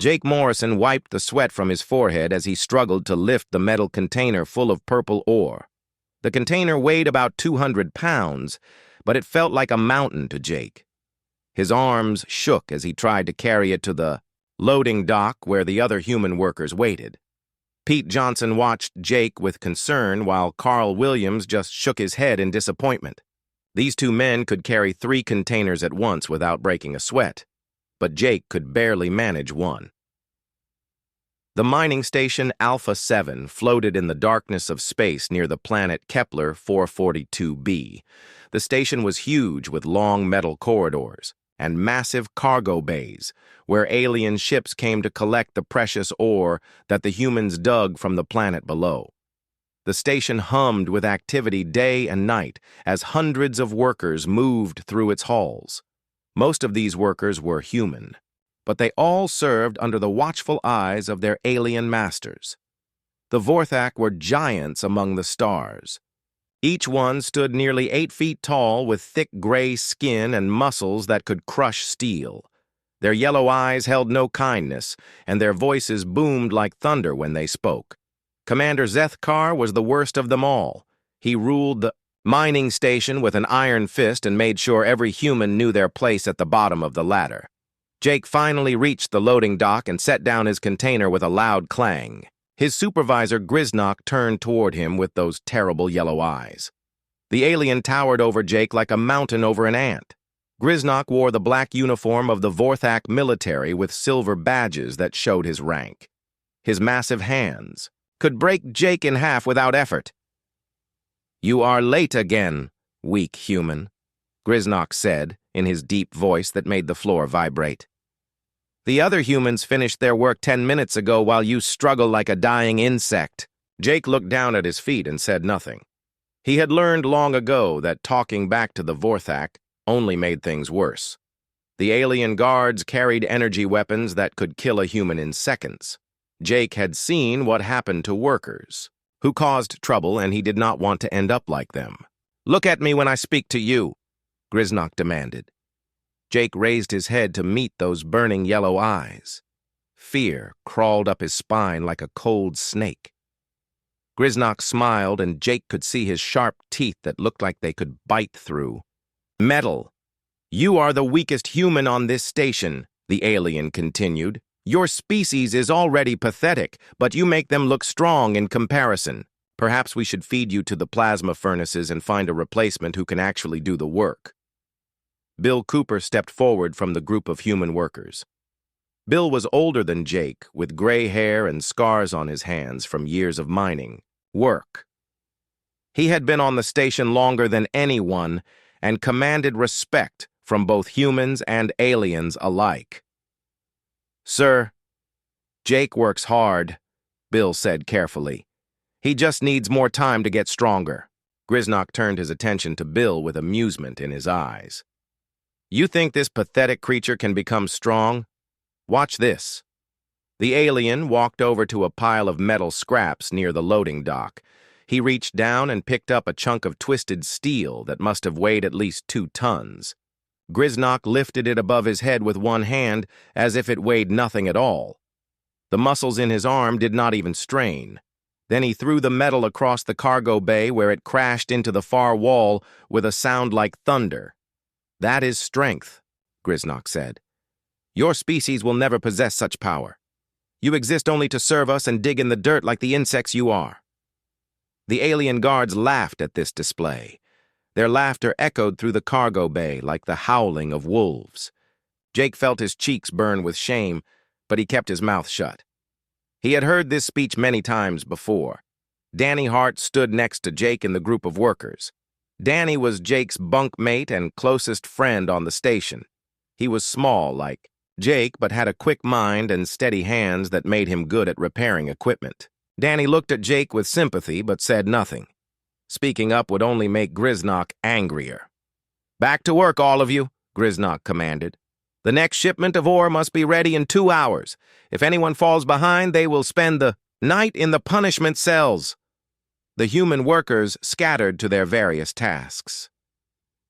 Jake Morrison wiped the sweat from his forehead as he struggled to lift the metal container full of purple ore. The container weighed about 200 pounds, but it felt like a mountain to Jake. His arms shook as he tried to carry it to the loading dock where the other human workers waited. Pete Johnson watched Jake with concern while Carl Williams just shook his head in disappointment. These two men could carry 3 containers at once without breaking a sweat, but Jake could barely manage one. The mining station Alpha 7 floated in the darkness of space near the planet Kepler 442b. The station was huge with long metal corridors and massive cargo bays where alien ships came to collect the precious ore that the humans dug from the planet below. The station hummed with activity day and night as hundreds of workers moved through its halls. Most of these workers were human, but they all served under the watchful eyes of their alien masters. The Vorthak were giants among the stars. Each one stood nearly 8 feet tall with thick gray skin and muscles that could crush steel. Their yellow eyes held no kindness, and their voices boomed like thunder when they spoke. Commander Zethkar was the worst of them all. He ruled the mining station with an iron fist and made sure every human knew their place at the bottom of the ladder. Jake finally reached the loading dock and set down his container with a loud clang. His supervisor, Griznok, turned toward him with those terrible yellow eyes. The alien towered over Jake like a mountain over an ant. Griznok wore the black uniform of the Vorthak military with silver badges that showed his rank. His massive hands could break Jake in half without effort. "You are late again, weak human," Griznok said in his deep voice that made the floor vibrate. "The other humans finished their work 10 minutes ago while you struggle like a dying insect." Jake looked down at his feet and said nothing. He had learned long ago that talking back to the Vorthak only made things worse. The alien guards carried energy weapons that could kill a human in seconds. Jake had seen what happened to workers who caused trouble, and he did not want to end up like them. "Look at me when I speak to you," Griznok demanded. Jake raised his head to meet those burning yellow eyes. Fear crawled up his spine like a cold snake. Griznok smiled, and Jake could see his sharp teeth that looked like they could bite through metal. "You are the weakest human on this station," the alien continued. "Your species is already pathetic, but you make them look strong in comparison. Perhaps we should feed you to the plasma furnaces and find a replacement who can actually do the work." Bill Cooper stepped forward from the group of human workers. Bill was older than Jake, with gray hair and scars on his hands from years of mining work. He had been on the station longer than anyone and commanded respect from both humans and aliens alike. "Sir, Jake works hard," Bill said carefully. "He just needs more time to get stronger." Griznok turned his attention to Bill with amusement in his eyes. "You think this pathetic creature can become strong? Watch this." The alien walked over to a pile of metal scraps near the loading dock. He reached down and picked up a chunk of twisted steel that must have weighed at least 2 tons. Griznok lifted it above his head with one hand as if it weighed nothing at all. The muscles in his arm did not even strain. Then he threw the metal across the cargo bay where it crashed into the far wall with a sound like thunder. "That is strength," Griznok said. "Your species will never possess such power. You exist only to serve us and dig in the dirt like the insects you are." The alien guards laughed at this display. Their laughter echoed through the cargo bay like the howling of wolves. Jake felt his cheeks burn with shame, but he kept his mouth shut. He had heard this speech many times before. Danny Hart stood next to Jake in the group of workers. Danny was Jake's bunkmate and closest friend on the station. He was small like Jake, but had a quick mind and steady hands that made him good at repairing equipment. Danny looked at Jake with sympathy, but said nothing. Speaking up would only make Griznok angrier. "Back to work, all of you," Griznok commanded. "The next shipment of ore must be ready in 2 hours. If anyone falls behind, they will spend the night in the punishment cells." The human workers scattered to their various tasks.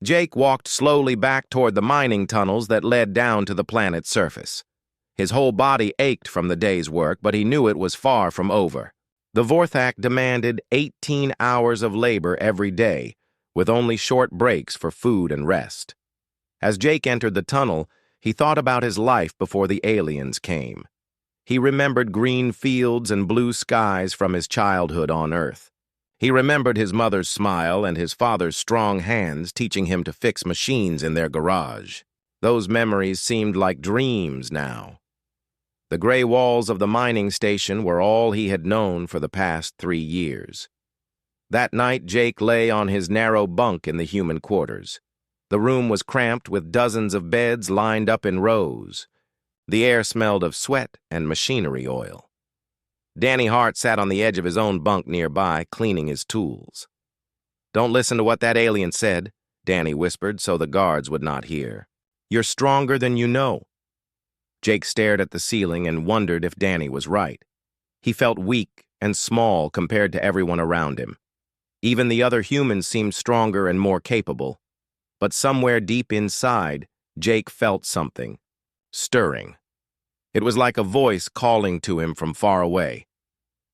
Jake walked slowly back toward the mining tunnels that led down to the planet's surface. His whole body ached from the day's work, but he knew it was far from over. The Vorthak demanded 18 hours of labor every day, with only short breaks for food and rest. As Jake entered the tunnel, he thought about his life before the aliens came. He remembered green fields and blue skies from his childhood on Earth. He remembered his mother's smile and his father's strong hands teaching him to fix machines in their garage. Those memories seemed like dreams now. The gray walls of the mining station were all he had known for the past 3 years. That night, Jake lay on his narrow bunk in the human quarters. The room was cramped with dozens of beds lined up in rows. The air smelled of sweat and machinery oil. Danny Hart sat on the edge of his own bunk nearby, cleaning his tools. "Don't listen to what that alien said," Danny whispered so the guards would not hear. "You're stronger than you know." Jake stared at the ceiling and wondered if Danny was right. He felt weak and small compared to everyone around him. Even the other humans seemed stronger and more capable. But somewhere deep inside, Jake felt something, stirring. It was like a voice calling to him from far away.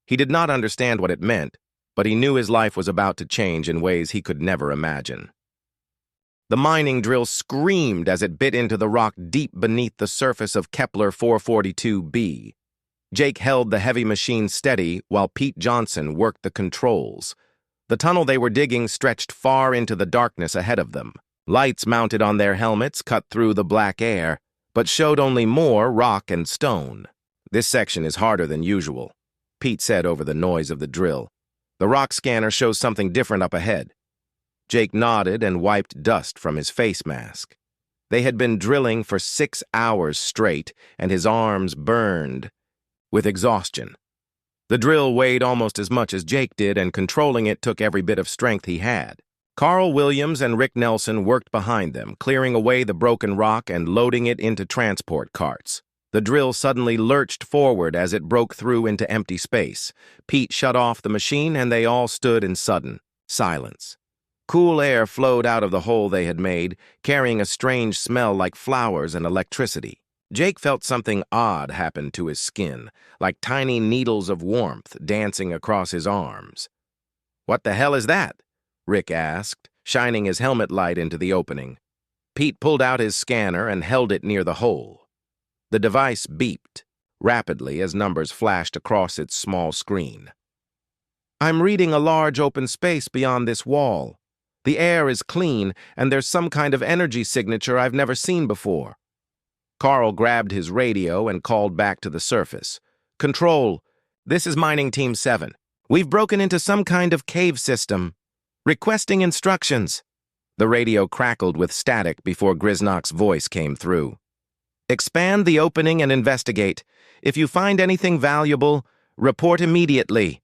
He did not understand what it meant, but he knew his life was about to change in ways he could never imagine. The mining drill screamed as it bit into the rock deep beneath the surface of Kepler 442b. Jake held the heavy machine steady while Pete Johnson worked the controls. The tunnel they were digging stretched far into the darkness ahead of them. Lights mounted on their helmets cut through the black air, but showed only more rock and stone. "This section is harder than usual," Pete said over the noise of the drill. "The rock scanner shows something different up ahead." Jake nodded and wiped dust from his face mask. They had been drilling for 6 hours straight, and his arms burned with exhaustion. The drill weighed almost as much as Jake did, and controlling it took every bit of strength he had. Carl Williams and Rick Nelson worked behind them, clearing away the broken rock and loading it into transport carts. The drill suddenly lurched forward as it broke through into empty space. Pete shut off the machine, and they all stood in sudden silence. Cool air flowed out of the hole they had made, carrying a strange smell like flowers and electricity. Jake felt something odd happen to his skin, like tiny needles of warmth dancing across his arms. "What the hell is that?" Rick asked, shining his helmet light into the opening. Pete pulled out his scanner and held it near the hole. The device beeped rapidly as numbers flashed across its small screen. "I'm reading a large open space beyond this wall. The air is clean, and there's some kind of energy signature I've never seen before." Carl grabbed his radio and called back to the surface. "Control, this is Mining Team 7. We've broken into some kind of cave system. Requesting instructions." The radio crackled with static before Griznok's voice came through. "Expand the opening and investigate. If you find anything valuable, report immediately."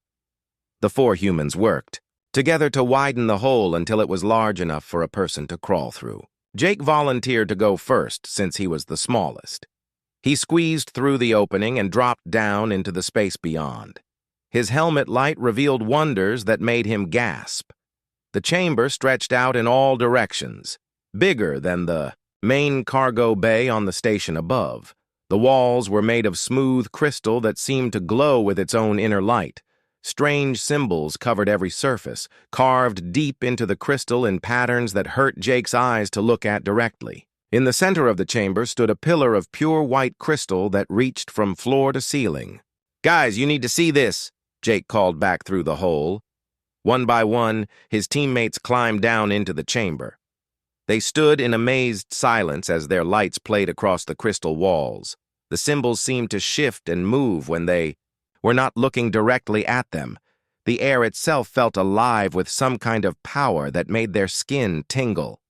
The 4 humans worked together to widen the hole until it was large enough for a person to crawl through. Jake volunteered to go first since he was the smallest. He squeezed through the opening and dropped down into the space beyond. His helmet light revealed wonders that made him gasp. The chamber stretched out in all directions, bigger than the main cargo bay on the station above. The walls were made of smooth crystal that seemed to glow with its own inner light. Strange symbols covered every surface, carved deep into the crystal in patterns that hurt Jake's eyes to look at directly. In the center of the chamber stood a pillar of pure white crystal that reached from floor to ceiling. "Guys, you need to see this," Jake called back through the hole. One by one, his teammates climbed down into the chamber. They stood in amazed silence as their lights played across the crystal walls. The symbols seemed to shift and move when they were not looking directly at them. The air itself felt alive with some kind of power that made their skin tingle.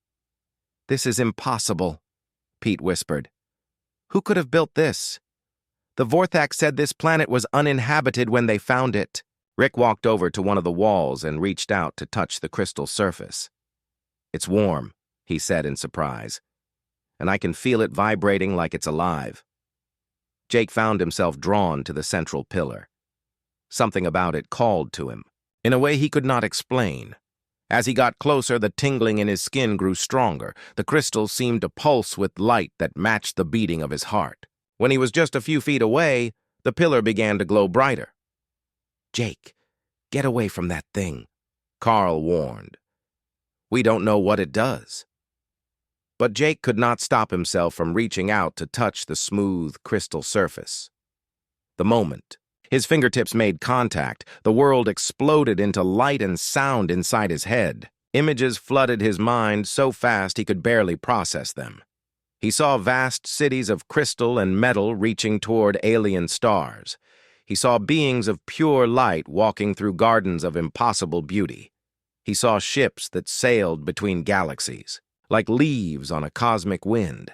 "This is impossible," Pete whispered. "Who could have built this? The Vorthak said this planet was uninhabited when they found it." Rick walked over to one of the walls and reached out to touch the crystal surface. "It's warm," he said in surprise, "and I can feel it vibrating like it's alive." Jake found himself drawn to the central pillar. Something about it called to him, in a way he could not explain. As he got closer, the tingling in his skin grew stronger. The crystal seemed to pulse with light that matched the beating of his heart. When he was just a few feet away, the pillar began to glow brighter. "Jake, get away from that thing," Carl warned. "We don't know what it does." But Jake could not stop himself from reaching out to touch the smooth crystal surface. The moment his fingertips made contact, the world exploded into light and sound inside his head. Images flooded his mind so fast he could barely process them. He saw vast cities of crystal and metal reaching toward alien stars. He saw beings of pure light walking through gardens of impossible beauty. He saw ships that sailed between galaxies, like leaves on a cosmic wind.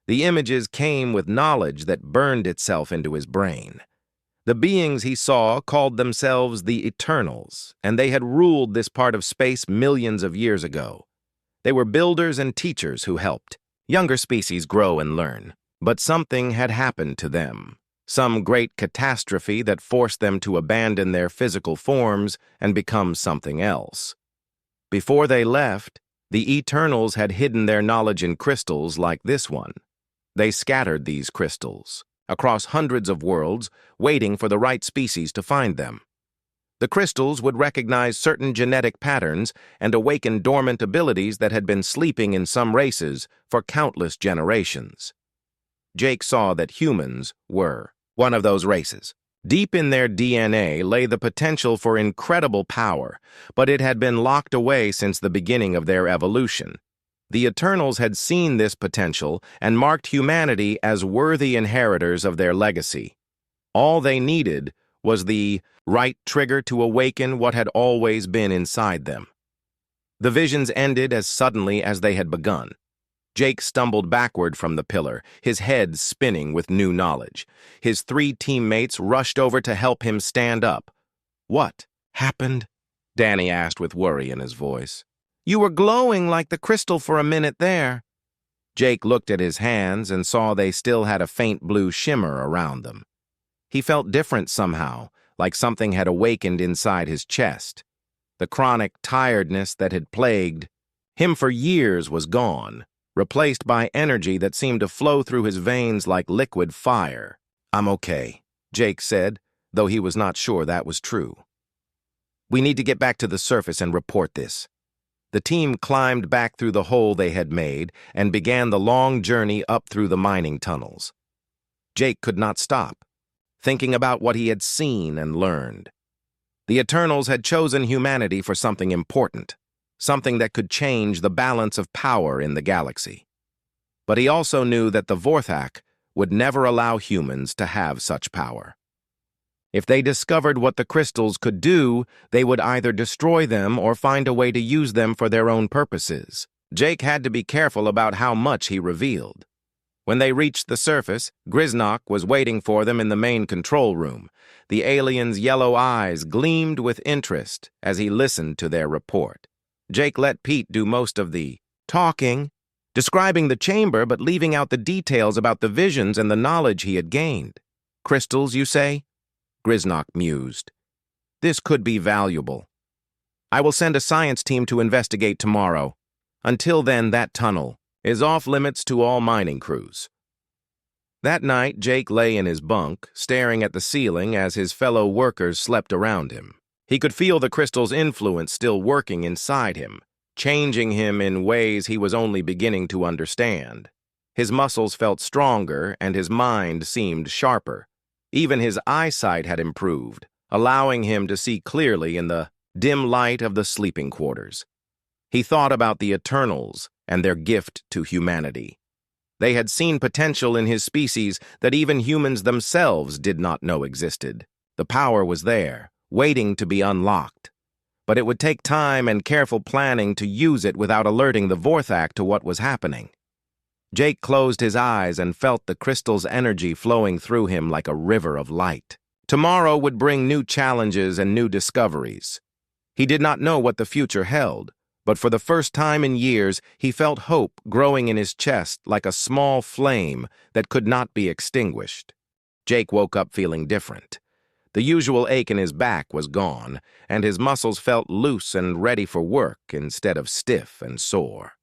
The images came with knowledge that burned itself into his brain. The beings he saw called themselves the Eternals, and they had ruled this part of space millions of years ago. They were builders and teachers who helped younger species grow and learn. But something had happened to them, some great catastrophe that forced them to abandon their physical forms and become something else. Before they left, the Eternals had hidden their knowledge in crystals like this one. They scattered these crystals across hundreds of worlds, waiting for the right species to find them. The crystals would recognize certain genetic patterns and awaken dormant abilities that had been sleeping in some races for countless generations. Jake saw that humans were one of those races. Deep in their DNA lay the potential for incredible power, but it had been locked away since the beginning of their evolution. The Eternals had seen this potential and marked humanity as worthy inheritors of their legacy. All they needed was the right trigger to awaken what had always been inside them. The visions ended as suddenly as they had begun. Jake stumbled backward from the pillar, his head spinning with new knowledge. His 3 teammates rushed over to help him stand up. "What happened?" Danny asked with worry in his voice. "You were glowing like the crystal for a minute there." Jake looked at his hands and saw they still had a faint blue shimmer around them. He felt different somehow, like something had awakened inside his chest. The chronic tiredness that had plagued him for years was gone, replaced by energy that seemed to flow through his veins like liquid fire. "I'm okay," Jake said, though he was not sure that was true. "We need to get back to the surface and report this." The team climbed back through the hole they had made and began the long journey up through the mining tunnels. Jake could not stop, thinking about what he had seen and learned. The Eternals had chosen humanity for something important, something that could change the balance of power in the galaxy. But he also knew that the Vorthak would never allow humans to have such power. If they discovered what the crystals could do, they would either destroy them or find a way to use them for their own purposes. Jake had to be careful about how much he revealed. When they reached the surface, Griznok was waiting for them in the main control room. The alien's yellow eyes gleamed with interest as he listened to their report. Jake let Pete do most of the talking, describing the chamber but leaving out the details about the visions and the knowledge he had gained. "Crystals, you say?" Griznok mused. "This could be valuable. I will send a science team to investigate tomorrow. Until then, that tunnel is off limits to all mining crews." That night, Jake lay in his bunk, staring at the ceiling as his fellow workers slept around him. He could feel the crystal's influence still working inside him, changing him in ways he was only beginning to understand. His muscles felt stronger and his mind seemed sharper. Even his eyesight had improved, allowing him to see clearly in the dim light of the sleeping quarters. He thought about the Eternals and their gift to humanity. They had seen potential in his species that even humans themselves did not know existed. The power was there, waiting to be unlocked. But it would take time and careful planning to use it without alerting the Vorthak to what was happening. Jake closed his eyes and felt the crystal's energy flowing through him like a river of light. Tomorrow would bring new challenges and new discoveries. He did not know what the future held, but for the first time in years, he felt hope growing in his chest like a small flame that could not be extinguished. Jake woke up feeling different. The usual ache in his back was gone, and his muscles felt loose and ready for work instead of stiff and sore.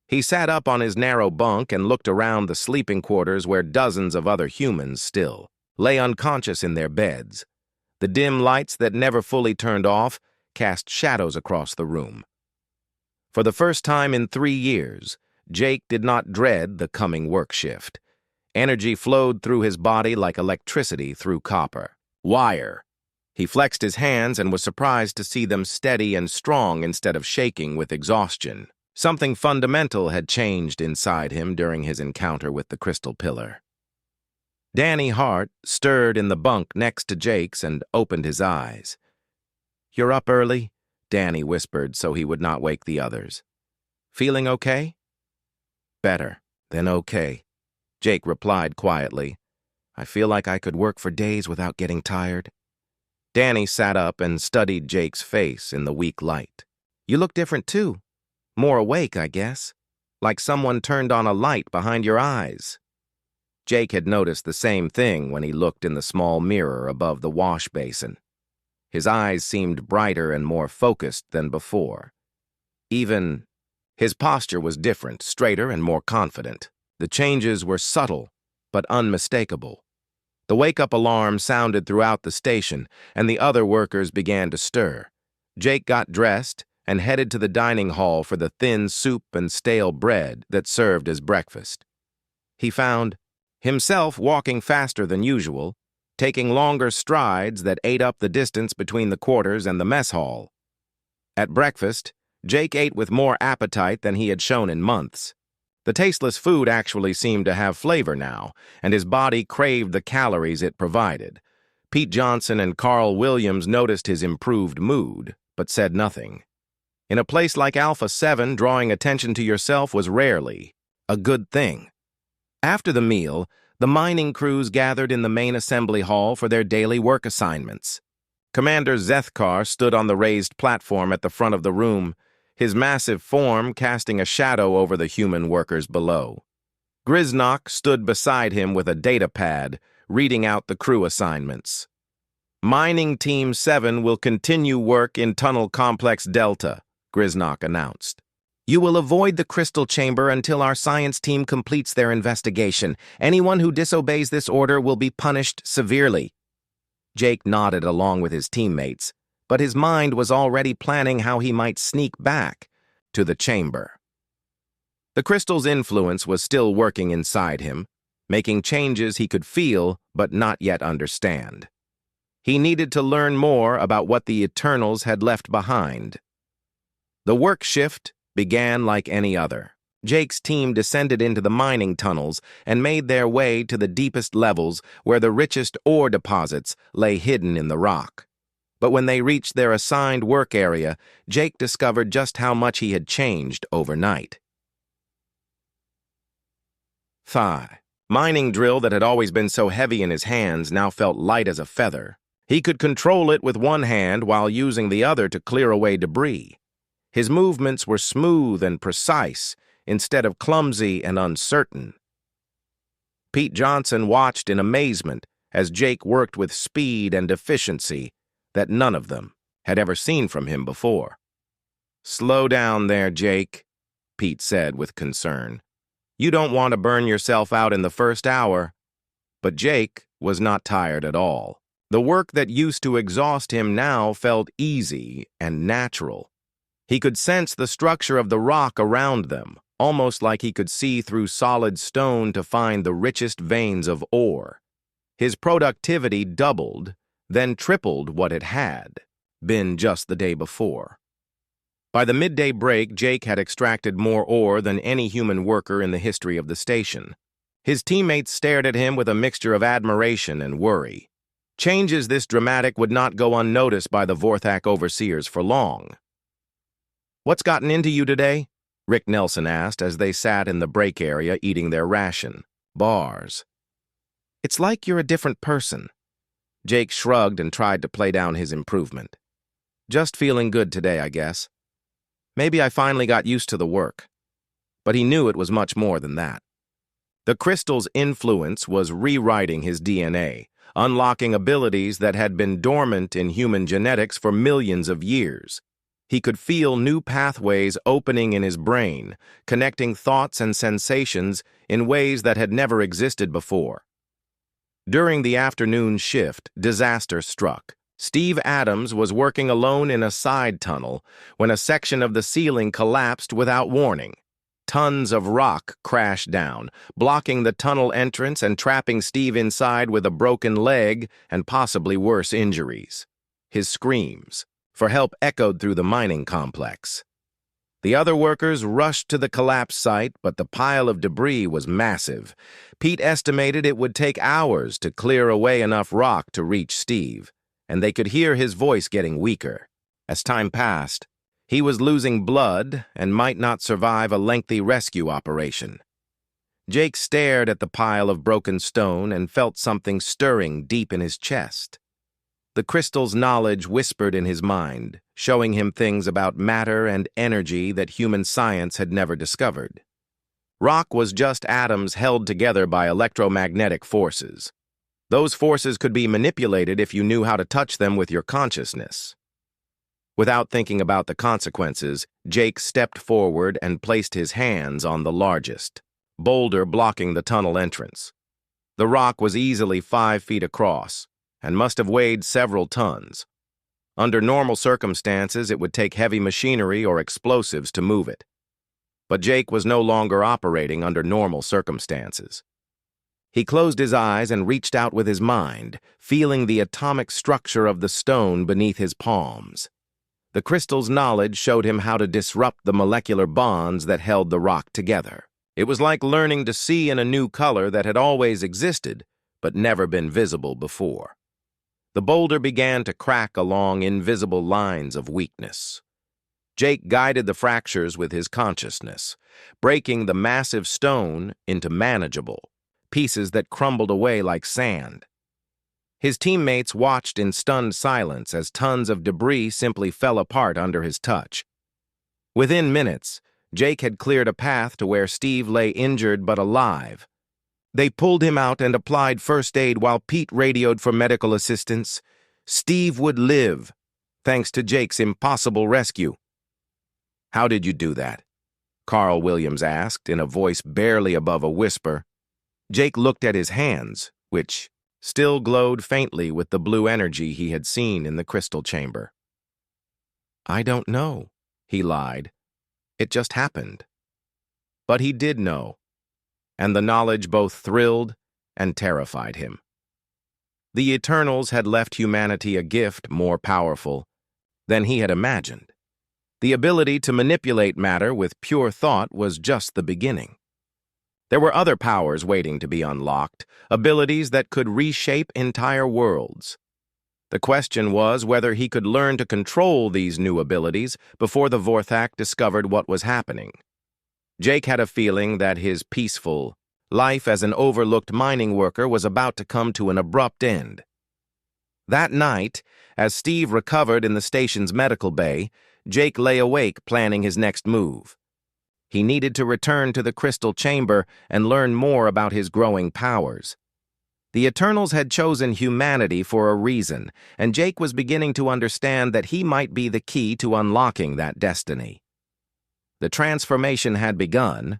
He sat up on his narrow bunk and looked around the sleeping quarters where dozens of other humans still lay unconscious in their beds. The dim lights that never fully turned off cast shadows across the room. For the first time in 3 years, Jake did not dread the coming work shift. Energy flowed through his body like electricity through copper wire. He flexed his hands and was surprised to see them steady and strong instead of shaking with exhaustion. Something fundamental had changed inside him during his encounter with the crystal pillar. Danny Hart stirred in the bunk next to Jake's and opened his eyes. "You're up early?" Danny whispered so he would not wake the others. "Feeling okay?" "Better than okay," Jake replied quietly. "I feel like I could work for days without getting tired." Danny sat up and studied Jake's face in the weak light. "You look different too. More awake, I guess. Like someone turned on a light behind your eyes." Jake had noticed the same thing when he looked in the small mirror above the wash basin. His eyes seemed brighter and more focused than before. Even his posture was different, straighter and more confident. The changes were subtle, but unmistakable. The wake-up alarm sounded throughout the station, and the other workers began to stir. Jake got dressed and headed to the dining hall for the thin soup and stale bread that served as breakfast. He found himself walking faster than usual, taking longer strides that ate up the distance between the quarters and the mess hall. At breakfast, Jake ate with more appetite than he had shown in months. The tasteless food actually seemed to have flavor now, and his body craved the calories it provided. Pete Johnson and Carl Williams noticed his improved mood, but said nothing. In a place like Alpha 7, drawing attention to yourself was rarely a good thing. After the meal, the mining crews gathered in the main assembly hall for their daily work assignments. Commander Zethkar stood on the raised platform at the front of the room, his massive form casting a shadow over the human workers below. Griznok stood beside him with a data pad, reading out the crew assignments. "Mining Team 7 will continue work in Tunnel Complex Delta," Griznok announced. "You will avoid the crystal chamber until our science team completes their investigation. Anyone who disobeys this order will be punished severely." Jake nodded along with his teammates, but his mind was already planning how he might sneak back to the chamber. The crystal's influence was still working inside him, making changes he could feel but not yet understand. He needed to learn more about what the Eternals had left behind. The work shift began like any other. Jake's team descended into the mining tunnels and made their way to the deepest levels where the richest ore deposits lay hidden in the rock. But when they reached their assigned work area, Jake discovered just how much he had changed overnight. The mining drill that had always been so heavy in his hands now felt light as a feather. He could control it with one hand while using the other to clear away debris. His movements were smooth and precise instead of clumsy and uncertain. Pete Johnson watched in amazement as Jake worked with speed and efficiency that none of them had ever seen from him before. "Slow down there, Jake," Pete said with concern. "You don't want to burn yourself out in the first hour." But Jake was not tired at all. The work that used to exhaust him now felt easy and natural. He could sense the structure of the rock around them, almost like he could see through solid stone to find the richest veins of ore. His productivity doubled, then tripled what it had been just the day before. By the midday break, Jake had extracted more ore than any human worker in the history of the station. His teammates stared at him with a mixture of admiration and worry. Changes this dramatic would not go unnoticed by the Vorthak overseers for long. "What's gotten into you today?" Rick Nelson asked as they sat in the break area eating their ration, bars. "It's like you're a different person." Jake shrugged and tried to play down his improvement. "Just feeling good today, I guess. Maybe I finally got used to the work." But he knew it was much more than that. The crystal's influence was rewriting his DNA, unlocking abilities that had been dormant in human genetics for millions of years. He could feel new pathways opening in his brain, connecting thoughts and sensations in ways that had never existed before. During the afternoon shift, disaster struck. Steve Adams was working alone in a side tunnel when a section of the ceiling collapsed without warning. Tons of rock crashed down, blocking the tunnel entrance and trapping Steve inside with a broken leg and possibly worse injuries. His screams for help echoed through the mining complex. The other workers rushed to the collapse site, but the pile of debris was massive. Pete estimated it would take hours to clear away enough rock to reach Steve, and they could hear his voice getting weaker. As time passed, he was losing blood and might not survive a lengthy rescue operation. Jake stared at the pile of broken stone and felt something stirring deep in his chest. The crystal's knowledge whispered in his mind, showing him things about matter and energy that human science had never discovered. Rock was just atoms held together by electromagnetic forces. Those forces could be manipulated if you knew how to touch them with your consciousness. Without thinking about the consequences, Jake stepped forward and placed his hands on the largest boulder blocking the tunnel entrance. The rock was easily 5 feet across and must have weighed several tons. Under normal circumstances, it would take heavy machinery or explosives to move it. But Jake was no longer operating under normal circumstances. He closed his eyes and reached out with his mind, feeling the atomic structure of the stone beneath his palms. The crystal's knowledge showed him how to disrupt the molecular bonds that held the rock together. It was like learning to see in a new color that had always existed, but never been visible before. The boulder began to crack along invisible lines of weakness. Jake guided the fractures with his consciousness, breaking the massive stone into manageable pieces that crumbled away like sand. His teammates watched in stunned silence as tons of debris simply fell apart under his touch. Within minutes, Jake had cleared a path to where Steve lay injured but alive. They pulled him out and applied first aid while Pete radioed for medical assistance. Steve would live, thanks to Jake's impossible rescue. "How did you do that?" Carl Williams asked in a voice barely above a whisper. Jake looked at his hands, which still glowed faintly with the blue energy he had seen in the crystal chamber. "I don't know," he lied. "It just happened." But he did know, and the knowledge both thrilled and terrified him. The Eternals had left humanity a gift more powerful than he had imagined. The ability to manipulate matter with pure thought was just the beginning. There were other powers waiting to be unlocked, abilities that could reshape entire worlds. The question was whether he could learn to control these new abilities before the Vorthak discovered what was happening. Jake had a feeling that his peaceful life as an overlooked mining worker was about to come to an abrupt end. That night, as Steve recovered in the station's medical bay, Jake lay awake planning his next move. He needed to return to the crystal chamber and learn more about his growing powers. The Eternals had chosen humanity for a reason, and Jake was beginning to understand that he might be the key to unlocking that destiny. The transformation had begun,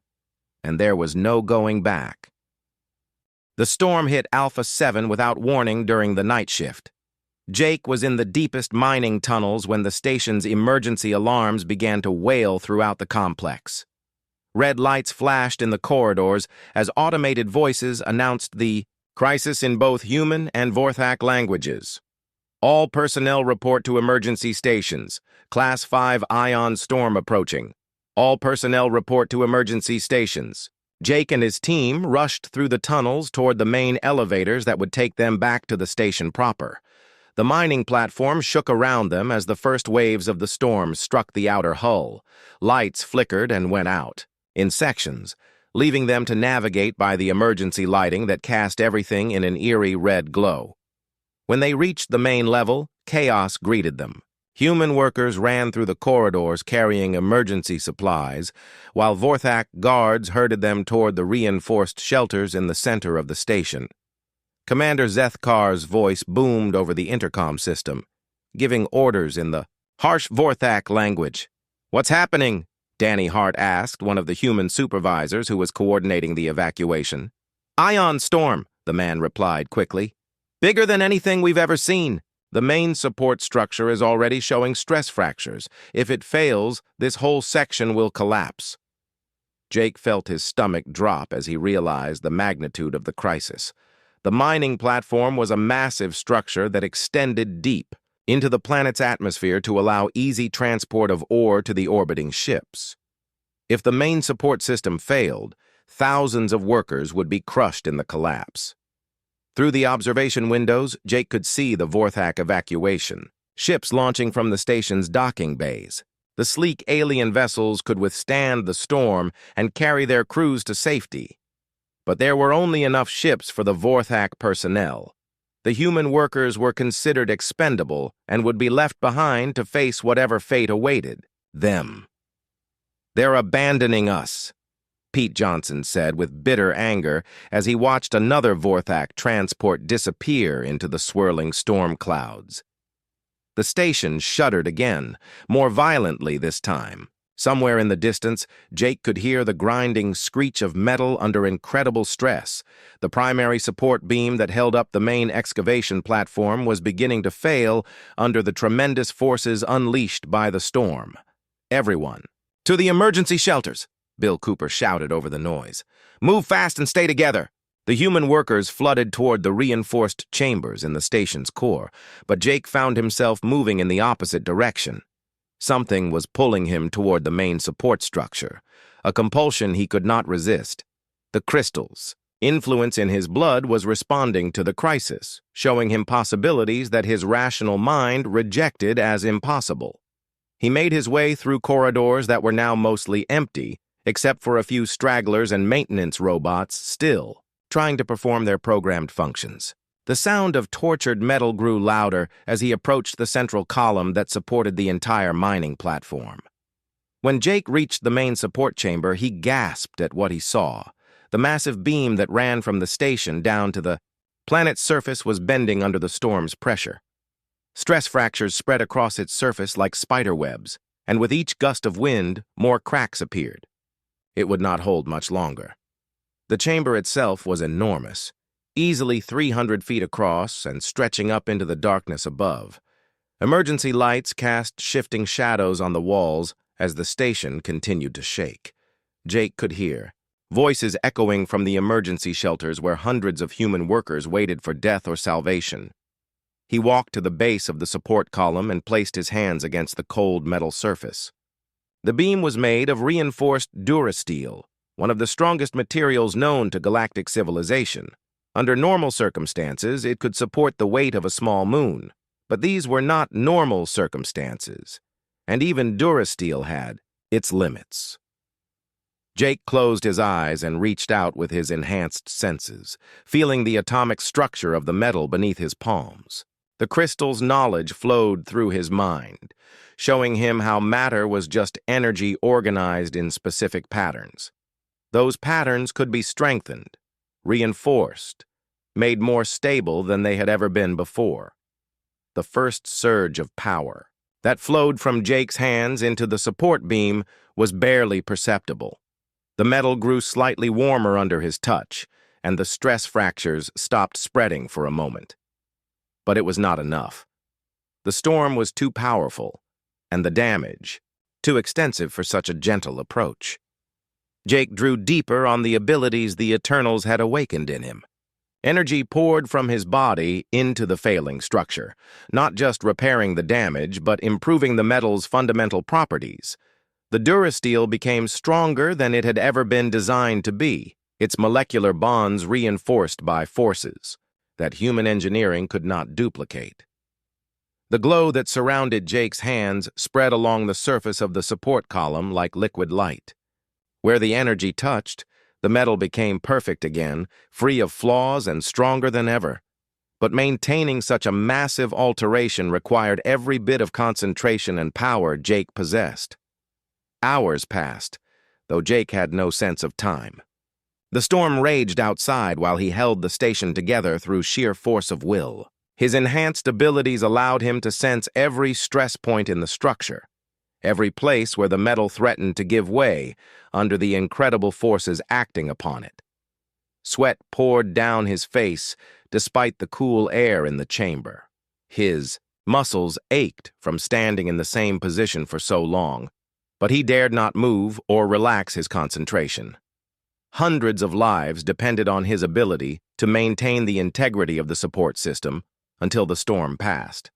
and there was no going back. The storm hit Alpha 7 without warning during the night shift. Jake was in the deepest mining tunnels when the station's emergency alarms began to wail throughout the complex. Red lights flashed in the corridors as automated voices announced the crisis in both human and Vorthak languages. All personnel report to emergency stations. Class 5 ion storm approaching. All personnel report to emergency stations. Jake and his team rushed through the tunnels toward the main elevators that would take them back to the station proper. The mining platform shook around them as the first waves of the storm struck the outer hull. Lights flickered and went out in sections, leaving them to navigate by the emergency lighting that cast everything in an eerie red glow. When they reached the main level, chaos greeted them. Human workers ran through the corridors carrying emergency supplies, while Vorthak guards herded them toward the reinforced shelters in the center of the station. Commander Zethkar's voice boomed over the intercom system, giving orders in the Harsh Vorthak language. "What's happening?" Danny Hart asked, one of the human supervisors who was coordinating the evacuation. "Ion storm," the man replied quickly. "Bigger than anything we've ever seen. The main support structure is already showing stress fractures. If it fails, this whole section will collapse." Jake felt his stomach drop as he realized the magnitude of the crisis. The mining platform was a massive structure that extended deep into the planet's atmosphere to allow easy transport of ore to the orbiting ships. If the main support system failed, thousands of workers would be crushed in the collapse. Through the observation windows, Jake could see the Vorthak evacuation, ships launching from the station's docking bays. The sleek alien vessels could withstand the storm and carry their crews to safety. But there were only enough ships for the Vorthak personnel. The human workers were considered expendable and would be left behind to face whatever fate awaited them. "They're abandoning us," Pete Johnson said with bitter anger as he watched another Vorthak transport disappear into the swirling storm clouds. The station shuddered again, more violently this time. Somewhere in the distance, Jake could hear the grinding screech of metal under incredible stress. The primary support beam that held up the main excavation platform was beginning to fail under the tremendous forces unleashed by the storm. "Everyone, to the emergency shelters!" Bill Cooper shouted over the noise. "Move fast and stay together." The human workers flooded toward the reinforced chambers in the station's core, but Jake found himself moving in the opposite direction. Something was pulling him toward the main support structure, a compulsion he could not resist. The crystals. Influence in his blood was responding to the crisis, showing him possibilities that his rational mind rejected as impossible. He made his way through corridors that were now mostly empty, except for a few stragglers and maintenance robots still trying to perform their programmed functions. The sound of tortured metal grew louder as he approached the central column that supported the entire mining platform. When Jake reached the main support chamber, he gasped at what he saw. The massive beam that ran from the station down to the planet's surface was bending under the storm's pressure. Stress fractures spread across its surface like spider webs, and with each gust of wind, more cracks appeared. It would not hold much longer. The chamber itself was enormous, easily 300 feet across and stretching up into the darkness above. Emergency lights cast shifting shadows on the walls as the station continued to shake. Jake could hear voices echoing from the emergency shelters where hundreds of human workers waited for death or salvation. He walked to the base of the support column and placed his hands against the cold metal surface. The beam was made of reinforced durasteel, one of the strongest materials known to galactic civilization. Under normal circumstances, it could support the weight of a small moon, but these were not normal circumstances, and even durasteel had its limits. Jake closed his eyes and reached out with his enhanced senses, feeling the atomic structure of the metal beneath his palms. The crystal's knowledge flowed through his mind, showing him how matter was just energy organized in specific patterns. Those patterns could be strengthened, reinforced, made more stable than they had ever been before. The first surge of power that flowed from Jake's hands into the support beam was barely perceptible. The metal grew slightly warmer under his touch, and the stress fractures stopped spreading for a moment. But it was not enough. The storm was too powerful, and the damage too extensive for such a gentle approach. Jake drew deeper on the abilities the Eternals had awakened in him. Energy poured from his body into the failing structure, not just repairing the damage, but improving the metal's fundamental properties. The durasteel became stronger than it had ever been designed to be, its molecular bonds reinforced by forces that human engineering could not duplicate. The glow that surrounded Jake's hands spread along the surface of the support column like liquid light. Where the energy touched, the metal became perfect again, free of flaws and stronger than ever. But maintaining such a massive alteration required every bit of concentration and power Jake possessed. Hours passed, though Jake had no sense of time. The storm raged outside while he held the station together through sheer force of will. His enhanced abilities allowed him to sense every stress point in the structure, every place where the metal threatened to give way under the incredible forces acting upon it. Sweat poured down his face despite the cool air in the chamber. His muscles ached from standing in the same position for so long, but he dared not move or relax his concentration. Hundreds of lives depended on his ability to maintain the integrity of the support system until the storm passed.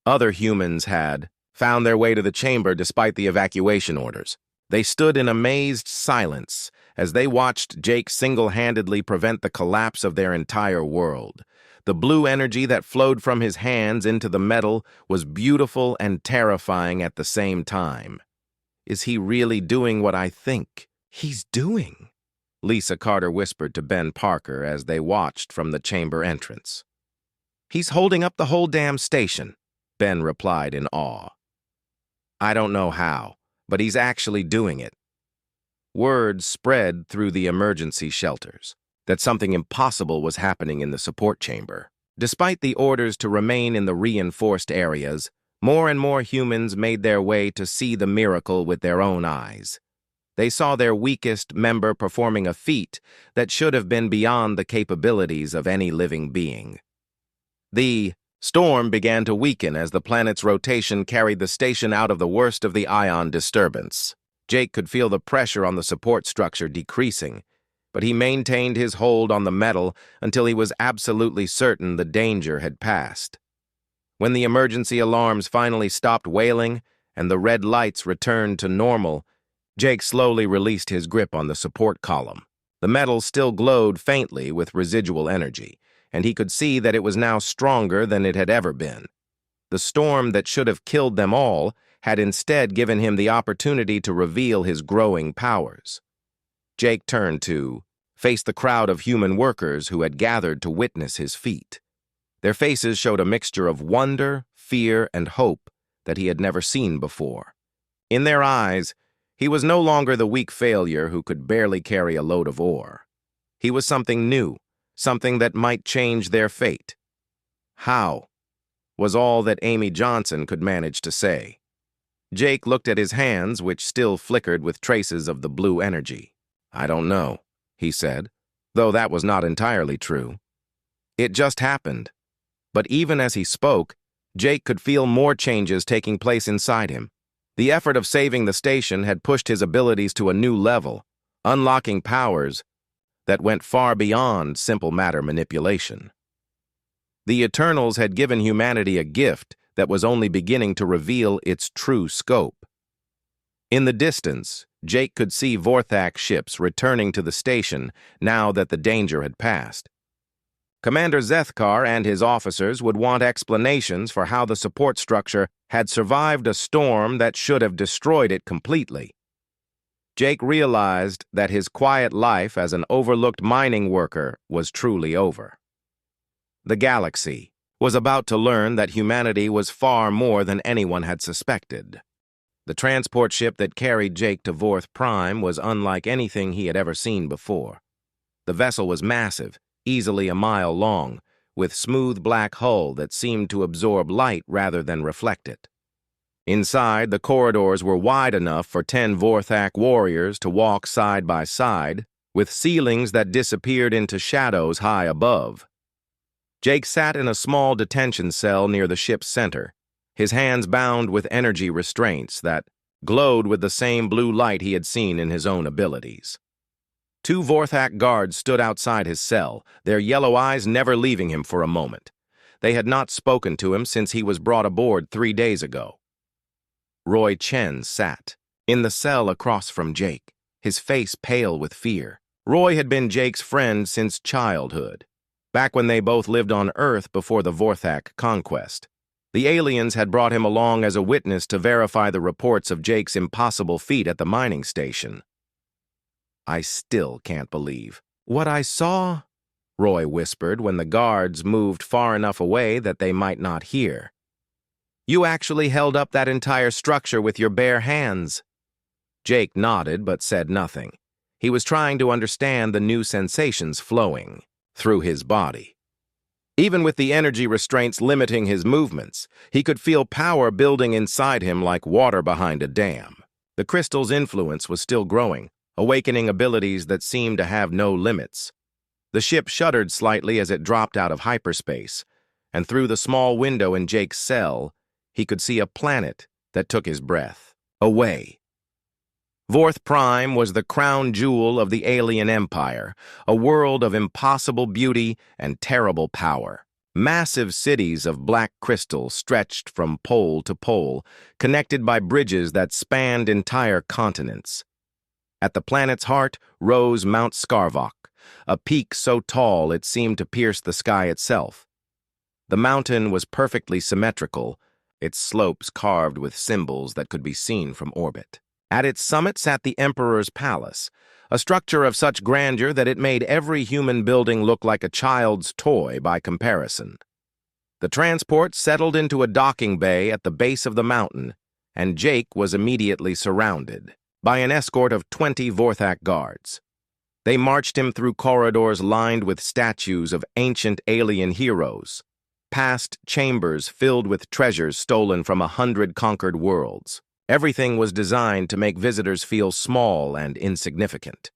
Other humans had found their way to the chamber despite the evacuation orders. They stood in amazed silence as they watched Jake single-handedly prevent the collapse of their entire world. The blue energy that flowed from his hands into the metal was beautiful and terrifying at the same time. "Is he really doing what I think he's doing?" Lisa Carter whispered to Ben Parker as they watched from the chamber entrance. "He's holding up the whole damn station," Ben replied in awe. "I don't know how, but he's actually doing it." Word spread through the emergency shelters that something impossible was happening in the support chamber. Despite the orders to remain in the reinforced areas, more and more humans made their way to see the miracle with their own eyes. They saw their weakest member performing a feat that should have been beyond the capabilities of any living being. The storm began to weaken as the planet's rotation carried the station out of the worst of the ion disturbance. Jake could feel the pressure on the support structure decreasing, but he maintained his hold on the metal until he was absolutely certain the danger had passed. When the emergency alarms finally stopped wailing and the red lights returned to normal, Jake slowly released his grip on the support column. The metal still glowed faintly with residual energy, and he could see that it was now stronger than it had ever been. The storm that should have killed them all had instead given him the opportunity to reveal his growing powers. Jake turned to face the crowd of human workers who had gathered to witness his feat. Their faces showed a mixture of wonder, fear, and hope that he had never seen before. In their eyes, he was no longer the weak failure who could barely carry a load of ore. He was something new, something that might change their fate. "How?" was all that Amy Johnson could manage to say. Jake looked at his hands, which still flickered with traces of the blue energy. "I don't know," he said, though that was not entirely true. "It just happened." But even as he spoke, Jake could feel more changes taking place inside him. The effort of saving the station had pushed his abilities to a new level, unlocking powers that went far beyond simple matter manipulation. The Eternals had given humanity a gift that was only beginning to reveal its true scope. In the distance, Jake could see Vorthak ships returning to the station now that the danger had passed. Commander Zethkar and his officers would want explanations for how the support structure had survived a storm that should have destroyed it completely. Jake realized that his quiet life as an overlooked mining worker was truly over. The galaxy was about to learn that humanity was far more than anyone had suspected. The transport ship that carried Jake to Vorth Prime was unlike anything he had ever seen before. The vessel was massive, easily a mile long, with smooth black hull that seemed to absorb light rather than reflect it. Inside, the corridors were wide enough for 10 Vorthak warriors to walk side by side, with ceilings that disappeared into shadows high above. Jake sat in a small detention cell near the ship's center, his hands bound with energy restraints that glowed with the same blue light he had seen in his own abilities. 2 Vorthak guards stood outside his cell, their yellow eyes never leaving him for a moment. They had not spoken to him since he was brought aboard 3 days ago. Roy Chen sat in the cell across from Jake, his face pale with fear. Roy had been Jake's friend since childhood, back when they both lived on Earth before the Vorthak conquest. The aliens had brought him along as a witness to verify the reports of Jake's impossible feat at the mining station. "I still can't believe what I saw," Roy whispered when the guards moved far enough away that they might not hear. "You actually held up that entire structure with your bare hands." Jake nodded but said nothing. He was trying to understand the new sensations flowing through his body. Even with the energy restraints limiting his movements, he could feel power building inside him like water behind a dam. The crystal's influence was still growing, awakening abilities that seemed to have no limits. The ship shuddered slightly as it dropped out of hyperspace, and through the small window in Jake's cell, he could see a planet that took his breath away. Vorth Prime was the crown jewel of the alien empire, a world of impossible beauty and terrible power. Massive cities of black crystal stretched from pole to pole, connected by bridges that spanned entire continents. At the planet's heart rose Mount Scarvok, a peak so tall it seemed to pierce the sky itself. The mountain was perfectly symmetrical, its slopes carved with symbols that could be seen from orbit. At its summit sat the Emperor's Palace, a structure of such grandeur that it made every human building look like a child's toy by comparison. The transport settled into a docking bay at the base of the mountain, and Jake was immediately surrounded by an escort of 20 Vorthak guards. They marched him through corridors lined with statues of ancient alien heroes, past chambers filled with treasures stolen from 100 conquered worlds. Everything was designed to make visitors feel small and insignificant.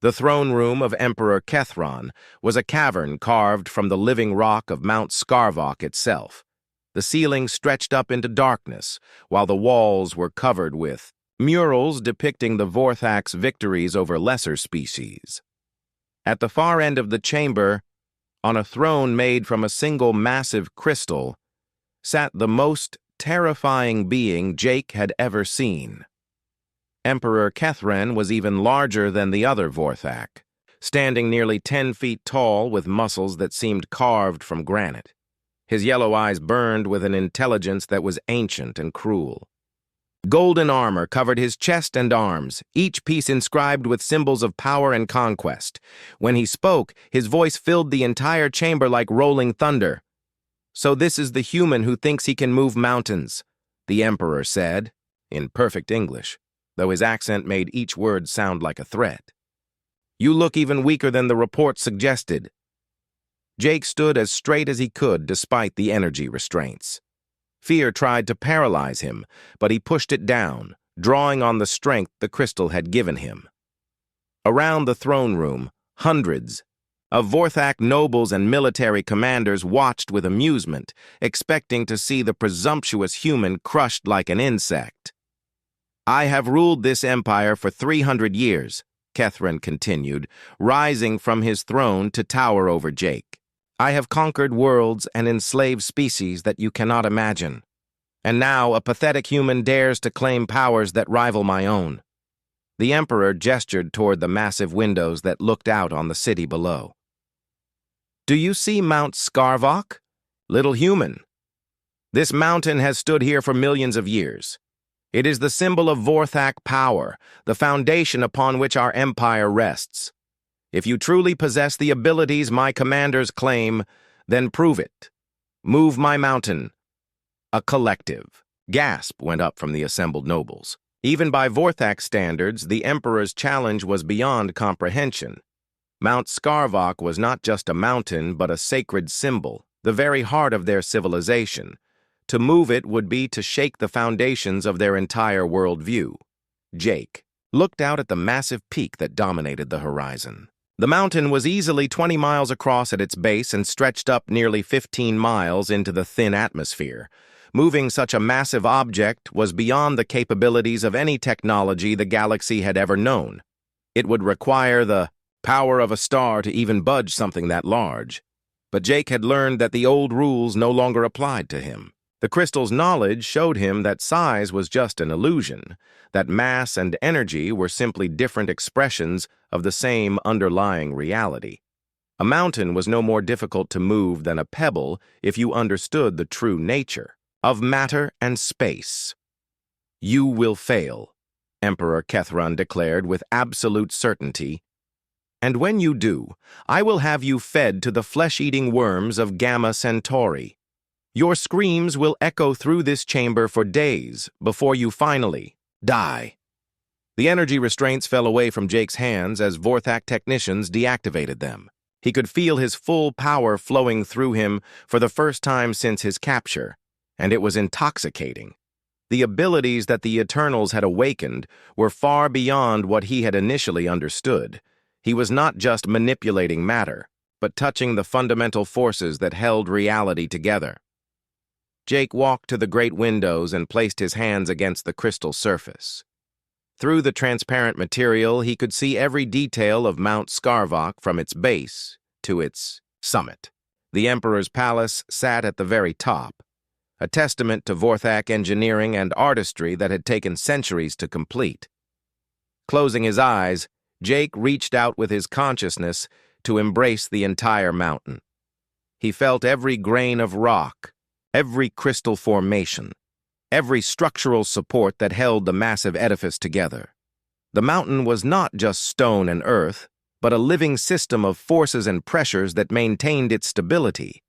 The throne room of Emperor Kethron was a cavern carved from the living rock of Mount Scarvok itself. The ceiling stretched up into darkness, while the walls were covered with murals depicting the Vorthak's victories over lesser species. At the far end of the chamber, on a throne made from a single massive crystal, sat the most terrifying being Jake had ever seen. Emperor Kethron was even larger than the other Vorthak, standing nearly 10 feet tall with muscles that seemed carved from granite. His yellow eyes burned with an intelligence that was ancient and cruel. Golden armor covered his chest and arms, each piece inscribed with symbols of power and conquest. When he spoke, his voice filled the entire chamber like rolling thunder. "So this is the human who thinks he can move mountains," the Emperor said, in perfect English, though his accent made each word sound like a threat. "You look even weaker than the report suggested." Jake stood as straight as he could despite the energy restraints. Fear tried to paralyze him, but he pushed it down, drawing on the strength the crystal had given him. Around the throne room, hundreds of Vorthak nobles and military commanders watched with amusement, expecting to see the presumptuous human crushed like an insect. "I have ruled this empire for 300 years, Kethron continued, rising from his throne to tower over Jake. "I have conquered worlds and enslaved species that you cannot imagine. And now a pathetic human dares to claim powers that rival my own." The Emperor gestured toward the massive windows that looked out on the city below. "Do you see Mount Scarvok? Little human. This mountain has stood here for millions of years. It is the symbol of Vorthak power, the foundation upon which our empire rests. If you truly possess the abilities my commanders claim, then prove it. Move my mountain." A collective gasp went up from the assembled nobles. Even by Vorthak standards, the Emperor's challenge was beyond comprehension. Mount Scarvok was not just a mountain, but a sacred symbol, the very heart of their civilization. To move it would be to shake the foundations of their entire worldview. Jake looked out at the massive peak that dominated the horizon. The mountain was easily 20 miles across at its base and stretched up nearly 15 miles into the thin atmosphere. Moving such a massive object was beyond the capabilities of any technology the galaxy had ever known. It would require the power of a star to even budge something that large. But Jake had learned that the old rules no longer applied to him. The crystal's knowledge showed him that size was just an illusion, that mass and energy were simply different expressions of the same underlying reality. A mountain was no more difficult to move than a pebble if you understood the true nature of matter and space. "You will fail," Emperor Kethron declared with absolute certainty. "And when you do, I will have you fed to the flesh-eating worms of Gamma Centauri. Your screams will echo through this chamber for days before you finally die." The energy restraints fell away from Jake's hands as Vorthak technicians deactivated them. He could feel his full power flowing through him for the first time since his capture, and it was intoxicating. The abilities that the Eternals had awakened were far beyond what he had initially understood. He was not just manipulating matter, but touching the fundamental forces that held reality together. Jake walked to the great windows and placed his hands against the crystal surface. Through the transparent material, he could see every detail of Mount Scarvok from its base to its summit. The Emperor's palace sat at the very top, a testament to Vorthak engineering and artistry that had taken centuries to complete. Closing his eyes, Jake reached out with his consciousness to embrace the entire mountain. He felt every grain of rock, every crystal formation, every structural support that held the massive edifice together. The mountain was not just stone and earth, but a living system of forces and pressures that maintained its stability.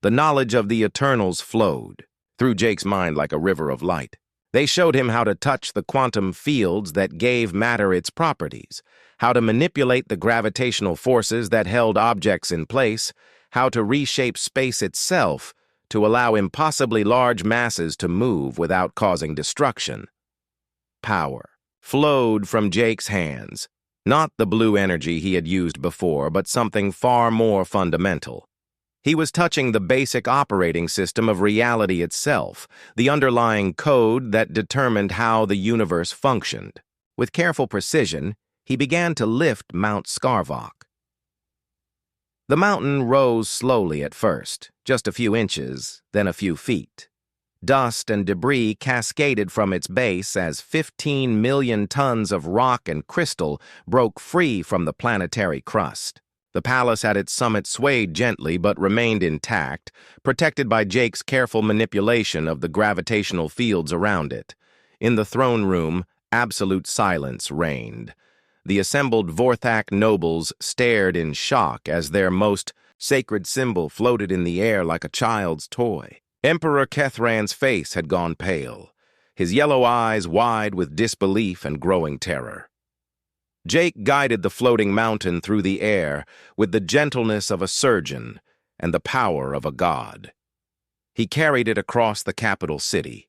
The knowledge of the Eternals flowed through Jake's mind like a river of light. They showed him how to touch the quantum fields that gave matter its properties, how to manipulate the gravitational forces that held objects in place, how to reshape space itself to allow impossibly large masses to move without causing destruction. Power flowed from Jake's hands, not the blue energy he had used before, but something far more fundamental. He was touching the basic operating system of reality itself, the underlying code that determined how the universe functioned. With careful precision, he began to lift Mount Scarvok. The mountain rose slowly at first, just a few inches, then a few feet. Dust and debris cascaded from its base as 15 million tons of rock and crystal broke free from the planetary crust. The palace at its summit swayed gently but remained intact, protected by Jake's careful manipulation of the gravitational fields around it. In the throne room, absolute silence reigned. The assembled Vorthak nobles stared in shock as their most sacred symbol floated in the air like a child's toy. Emperor Kethran's face had gone pale, his yellow eyes wide with disbelief and growing terror. Jake guided the floating mountain through the air with the gentleness of a surgeon and the power of a god. He carried it across the capital city,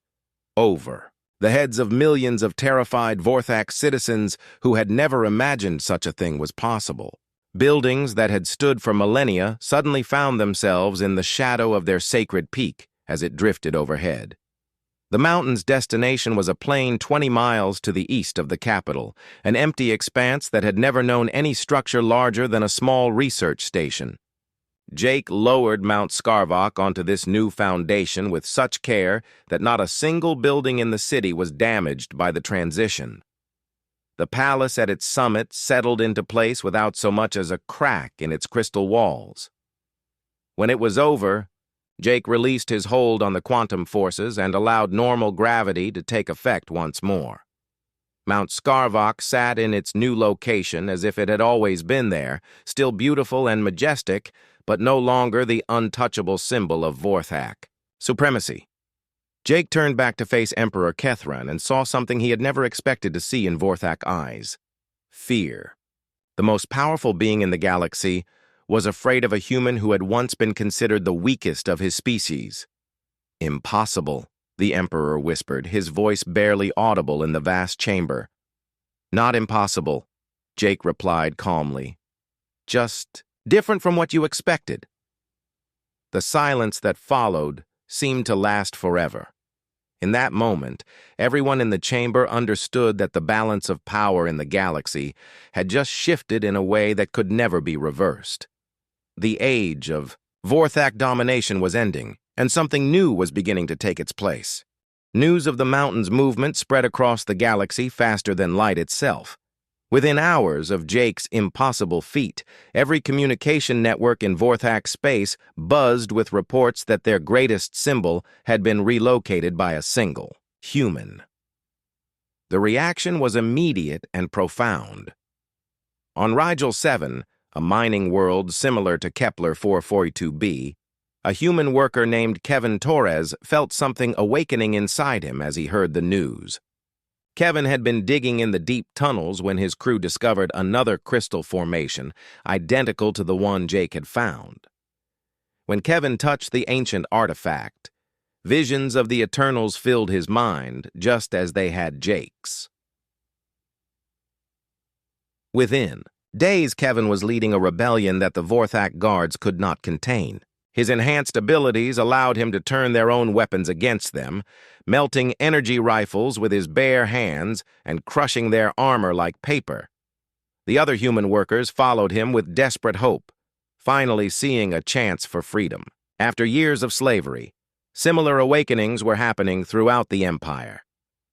over the heads of millions of terrified Vorthak citizens who had never imagined such a thing was possible. Buildings that had stood for millennia suddenly found themselves in the shadow of their sacred peak as it drifted overhead. The mountain's destination was a plain 20 miles to the east of the capital, an empty expanse that had never known any structure larger than a small research station. Jake lowered Mount Scarvok onto this new foundation with such care that not a single building in the city was damaged by the transition. The palace at its summit settled into place without so much as a crack in its crystal walls. When it was over, Jake released his hold on the quantum forces and allowed normal gravity to take effect once more. Mount Scarvok sat in its new location as if it had always been there, still beautiful and majestic, but no longer the untouchable symbol of Vorthak supremacy. Jake turned back to face Emperor Kethran and saw something he had never expected to see in Vorthak eyes. Fear. The most powerful being in the galaxy was afraid of a human who had once been considered the weakest of his species. Impossible, the Emperor whispered, his voice barely audible in the vast chamber. Not impossible, Jake replied calmly. Just different from what you expected. The silence that followed seemed to last forever. In that moment, everyone in the chamber understood that the balance of power in the galaxy had just shifted in a way that could never be reversed. The age of Vorthak domination was ending, and something new was beginning to take its place. News of the mountain's movement spread across the galaxy faster than light itself. Within hours of Jake's impossible feat, every communication network in Vorthak space buzzed with reports that their greatest symbol had been relocated by a single human. The reaction was immediate and profound. On Rigel 7, a mining world similar to Kepler 442b, a human worker named Kevin Torres felt something awakening inside him as he heard the news. Kevin had been digging in the deep tunnels when his crew discovered another crystal formation, identical to the one Jake had found. When Kevin touched the ancient artifact, visions of the Eternals filled his mind, just as they had Jake's. Within days, Kevin was leading a rebellion that the Vorthak guards could not contain. His enhanced abilities allowed him to turn their own weapons against them, melting energy rifles with his bare hands and crushing their armor like paper. The other human workers followed him with desperate hope, finally seeing a chance for freedom. After years of slavery, similar awakenings were happening throughout the Empire.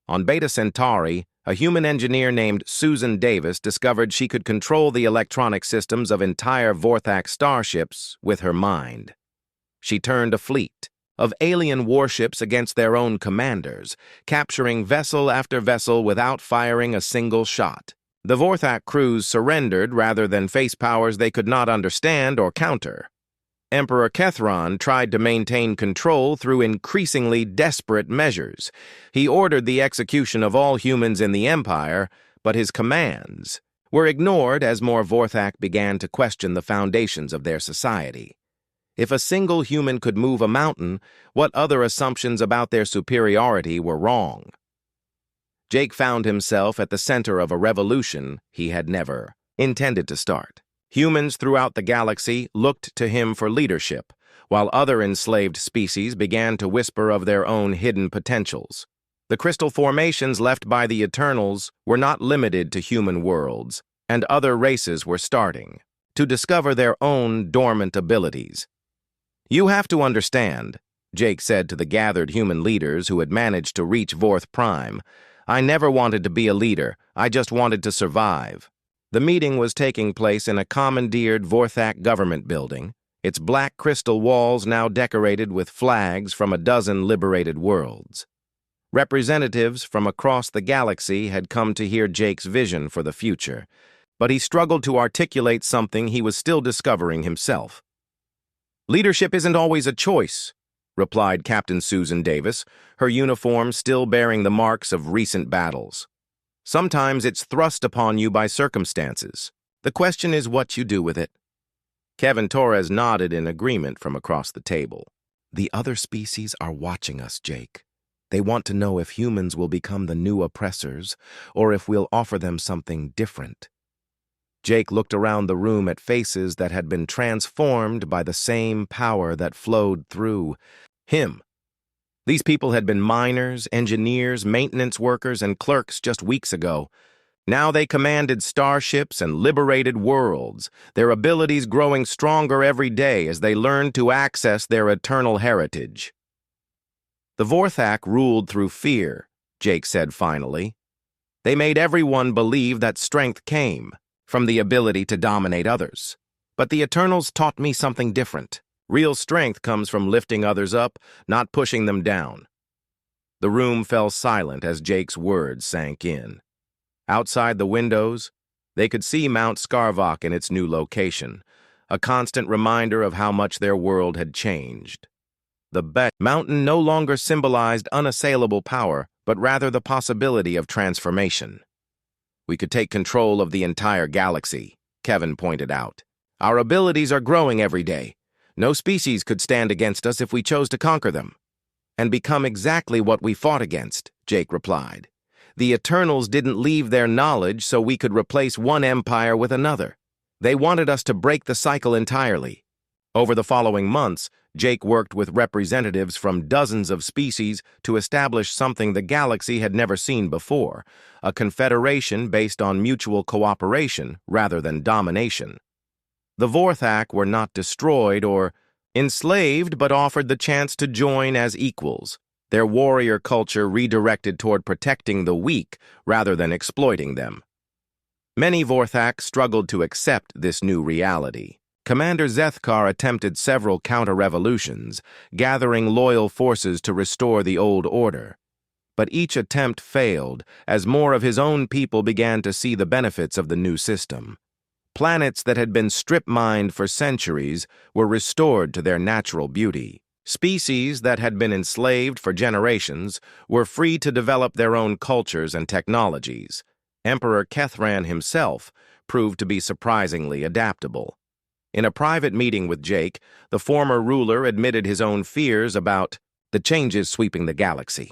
On Beta Centauri, a human engineer named Susan Davis discovered she could control the electronic systems of entire Vorthak starships with her mind. She turned a fleet of alien warships against their own commanders, capturing vessel after vessel without firing a single shot. The Vorthak crews surrendered rather than face powers they could not understand or counter. Emperor Kethron tried to maintain control through increasingly desperate measures. He ordered the execution of all humans in the Empire, but his commands were ignored as more Vorthak began to question the foundations of their society. If a single human could move a mountain, what other assumptions about their superiority were wrong? Jake found himself at the center of a revolution he had never intended to start. Humans throughout the galaxy looked to him for leadership, while other enslaved species began to whisper of their own hidden potentials. The crystal formations left by the Eternals were not limited to human worlds, and other races were starting to discover their own dormant abilities. "You have to understand," Jake said to the gathered human leaders who had managed to reach Vorth Prime, "I never wanted to be a leader, I just wanted to survive." The meeting was taking place in a commandeered Vorthak government building, its black crystal walls now decorated with flags from a dozen liberated worlds. Representatives from across the galaxy had come to hear Jake's vision for the future, but he struggled to articulate something he was still discovering himself. "Leadership isn't always a choice," replied Captain Susan Davis, her uniform still bearing the marks of recent battles. "Sometimes it's thrust upon you by circumstances. The question is what you do with it." Kevin Torres nodded in agreement from across the table. "The other species are watching us, Jake. They want to know if humans will become the new oppressors or if we'll offer them something different." Jake looked around the room at faces that had been transformed by the same power that flowed through him. These people had been miners, engineers, maintenance workers, and clerks just weeks ago. Now they commanded starships and liberated worlds, their abilities growing stronger every day as they learned to access their eternal heritage. "The Vorthak ruled through fear," Jake said finally. "They made everyone believe that strength came from the ability to dominate others. But the Eternals taught me something different. Real strength comes from lifting others up, not pushing them down." The room fell silent as Jake's words sank in. Outside the windows, they could see Mount Scarvok in its new location, a constant reminder of how much their world had changed. The mountain no longer symbolized unassailable power, but rather the possibility of transformation. "We could take control of the entire galaxy," Kevin pointed out. "Our abilities are growing every day. No species could stand against us if we chose to conquer them." "And become exactly what we fought against," Jake replied. "The Eternals didn't leave their knowledge so we could replace one empire with another. They wanted us to break the cycle entirely." Over the following months, Jake worked with representatives from dozens of species to establish something the galaxy had never seen before, a confederation based on mutual cooperation rather than domination. The Vorthak were not destroyed or enslaved, but offered the chance to join as equals, their warrior culture redirected toward protecting the weak rather than exploiting them. Many Vorthak struggled to accept this new reality. Commander Zethkar attempted several counter-revolutions, gathering loyal forces to restore the old order. But each attempt failed as more of his own people began to see the benefits of the new system. Planets that had been strip-mined for centuries were restored to their natural beauty. Species that had been enslaved for generations were free to develop their own cultures and technologies. Emperor Kethran himself proved to be surprisingly adaptable. In a private meeting with Jake, the former ruler admitted his own fears about the changes sweeping the galaxy.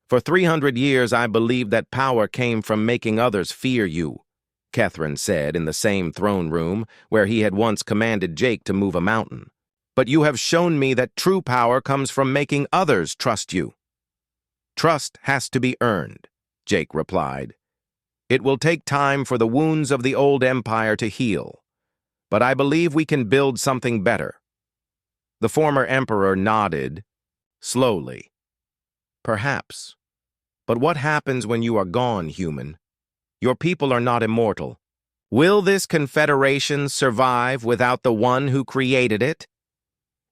"For 300 years I believed that power came from making others fear you," Kethran said in the same throne room where he had once commanded Jake to move a mountain. "But you have shown me that true power comes from making others trust you." "Trust has to be earned," Jake replied. "It will take time for the wounds of the old empire to heal, but I believe we can build something better." The former emperor nodded, slowly. "Perhaps. But what happens when you are gone, human? Your people are not immortal. Will this confederation survive without the one who created it?"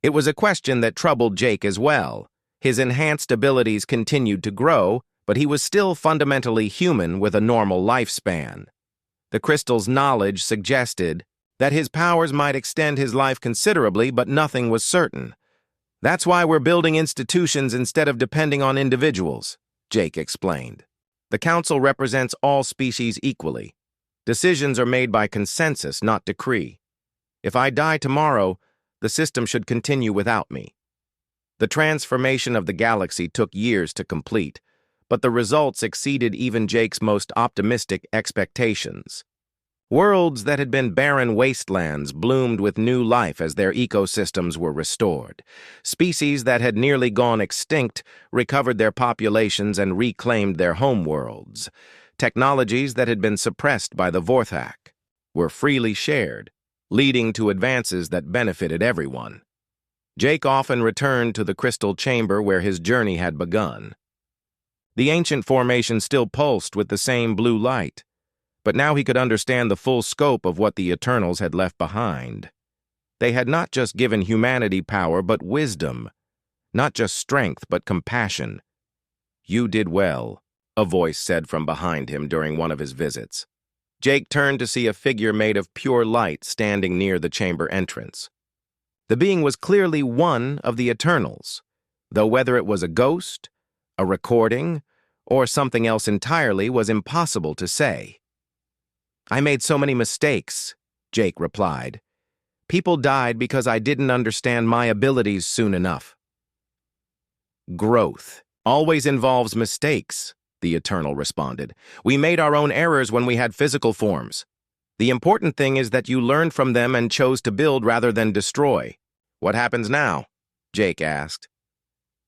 It was a question that troubled Jake as well. His enhanced abilities continued to grow, but he was still fundamentally human with a normal lifespan. The crystal's knowledge suggested that his powers might extend his life considerably, but nothing was certain. "That's why we're building institutions instead of depending on individuals," Jake explained. "The council represents all species equally. Decisions are made by consensus, not decree. If I die tomorrow, the system should continue without me." The transformation of the galaxy took years to complete, but the results exceeded even Jake's most optimistic expectations. Worlds that had been barren wastelands bloomed with new life as their ecosystems were restored. Species that had nearly gone extinct recovered their populations and reclaimed their homeworlds. Technologies that had been suppressed by the Vorthak were freely shared, leading to advances that benefited everyone. Jake often returned to the crystal chamber where his journey had begun. The ancient formation still pulsed with the same blue light, but now he could understand the full scope of what the Eternals had left behind. They had not just given humanity power, but wisdom. Not just strength, but compassion. "You did well," a voice said from behind him during one of his visits. Jake turned to see a figure made of pure light standing near the chamber entrance. The being was clearly one of the Eternals, though whether it was a ghost, a recording, or something else entirely was impossible to say. "I made so many mistakes," Jake replied. "People died because I didn't understand my abilities soon enough." "Growth always involves mistakes," the Eternal responded. "We made our own errors when we had physical forms. The important thing is that you learned from them and chose to build rather than destroy." "What happens now?" Jake asked.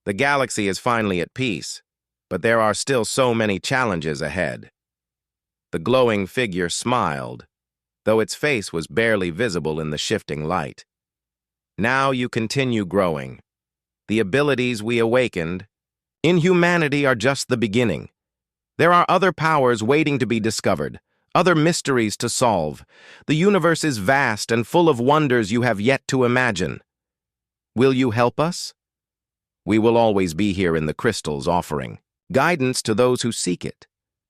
"The galaxy is finally at peace, but there are still so many challenges ahead." The glowing figure smiled, though its face was barely visible in the shifting light. "Now you continue growing. The abilities we awakened in humanity are just the beginning. There are other powers waiting to be discovered, other mysteries to solve. The universe is vast and full of wonders you have yet to imagine. Will you help us? We will always be here in the crystals offering guidance to those who seek it.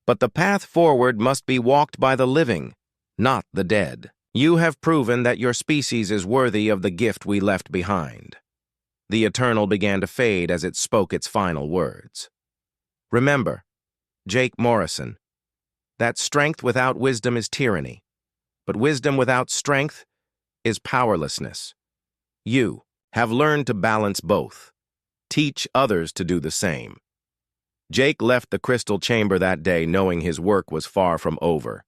But the path forward must be walked by the living, not the dead. You have proven that your species is worthy of the gift we left behind." The Eternal began to fade as it spoke its final words. "Remember, Jake Morrison, that strength without wisdom is tyranny, but wisdom without strength is powerlessness. You have learned to balance both. Teach others to do the same." Jake left the crystal chamber that day knowing his work was far from over.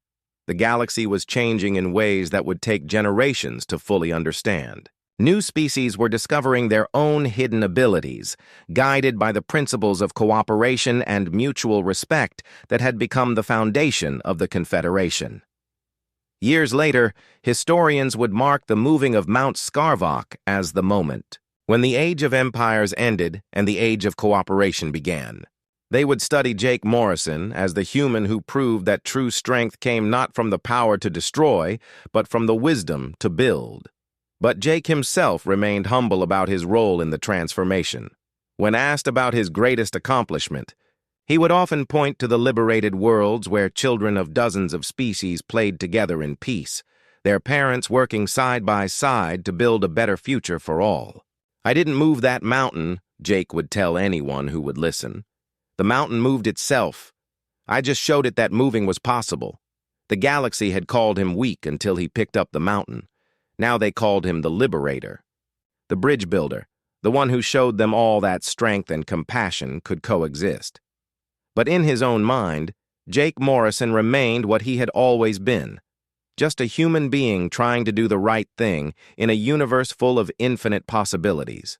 The galaxy was changing in ways that would take generations to fully understand. New species were discovering their own hidden abilities, guided by the principles of cooperation and mutual respect that had become the foundation of the Confederation. Years later, historians would mark the moving of Mount Scarvok as the moment when the Age of Empires ended and the Age of Cooperation began. They would study Jake Morrison as the human who proved that true strength came not from the power to destroy, but from the wisdom to build. But Jake himself remained humble about his role in the transformation. When asked about his greatest accomplishment, he would often point to the liberated worlds where children of dozens of species played together in peace, their parents working side by side to build a better future for all. "I didn't move that mountain," Jake would tell anyone who would listen. "The mountain moved itself. I just showed it that moving was possible." The galaxy had called him weak until he picked up the mountain. Now they called him the Liberator. The bridge builder, the one who showed them all that strength and compassion could coexist. But in his own mind, Jake Morrison remained what he had always been, just a human being trying to do the right thing in a universe full of infinite possibilities.